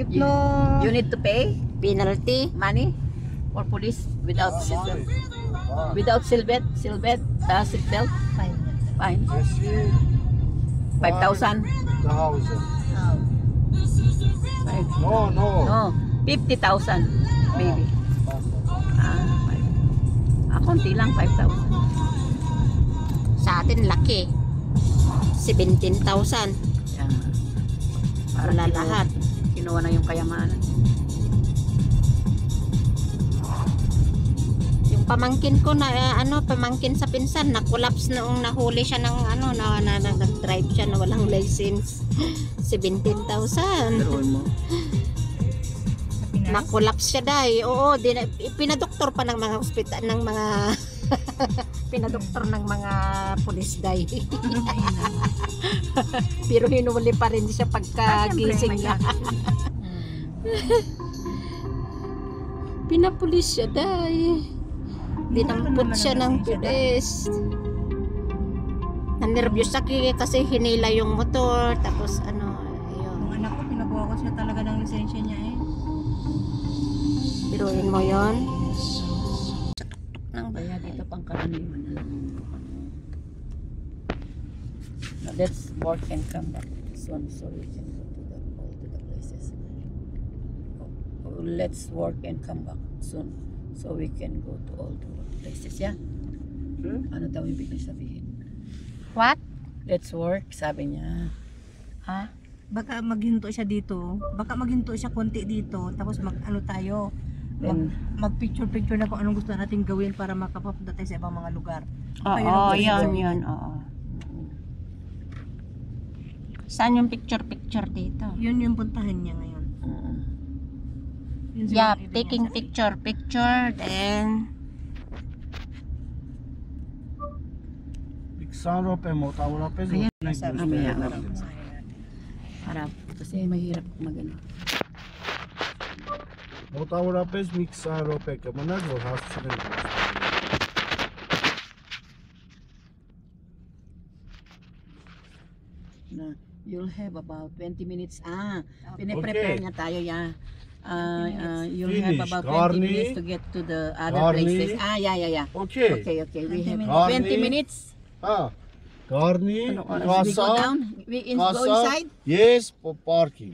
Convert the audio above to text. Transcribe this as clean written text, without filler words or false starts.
If no... You need to pay Penalty. money for police without seatbelt. Without seatbelt, seatbelt, Fine. fine. 5,000. 5,000. No. No, 50,000 maybe. Konti lang, 5,000. Sa atin laki. 17,000. Yan. Para Wala lahat. Kinuha na yung kayamanan. Yung pamangkin ko na pamangkin sa pinsan na collapse noong nahuli siya ng nag-drive siya na walang license. 17,000. Pero mo. Na-collapse siya dahil. Oo, pinadoktor pa ng mga ospital ng mga pinadoktor ng mga pulis dahil. Pero hinuli pa rin siya pagkagising niya. Pinapulis siya dahil. Dinampot siya ng pulis. Nanervyos siya kasi hinila yung motor. Tapos ayun. Yung anak ko, pinakuha ko siya talaga ng lisensya niya eh. Biruin mo yon. Kaya dito pang karaniwan na lang. Now let's work and come back soon so we can go to all the places. Let's work and come back soon so we can go to all the places, yeah? Ano daw ibig sabihin? What? Let's work, sabi niya. Ha? Baka maghinto siya dito. Baka maghinto siya konti dito. Tapos tayo. Mag-picture na kung anong gusto natin gawin para makapapunta tayo sa ibang mga lugar. Oo, yun. Oo. Saan yung picture dito? Yun yung puntahan niya ngayon. Yun siguro Yeah, ibig taking niya picture, then Piksaro pe mo tawala pe. Ayan, mamaya. Para kasi mahirap magano. Mo tawala pe miksaro pe kamana go hospital. Na you'll have about 20 minutes. Pine-prepare niya tayo, yeah. You'll have Finish. about 20 Garni. minutes to get to the other Garni. places. Yeah. Okay. Okay. We 20 have minutes. 20 minutes. Garni, We go casa, down. We go casa. inside. Yes, for parking.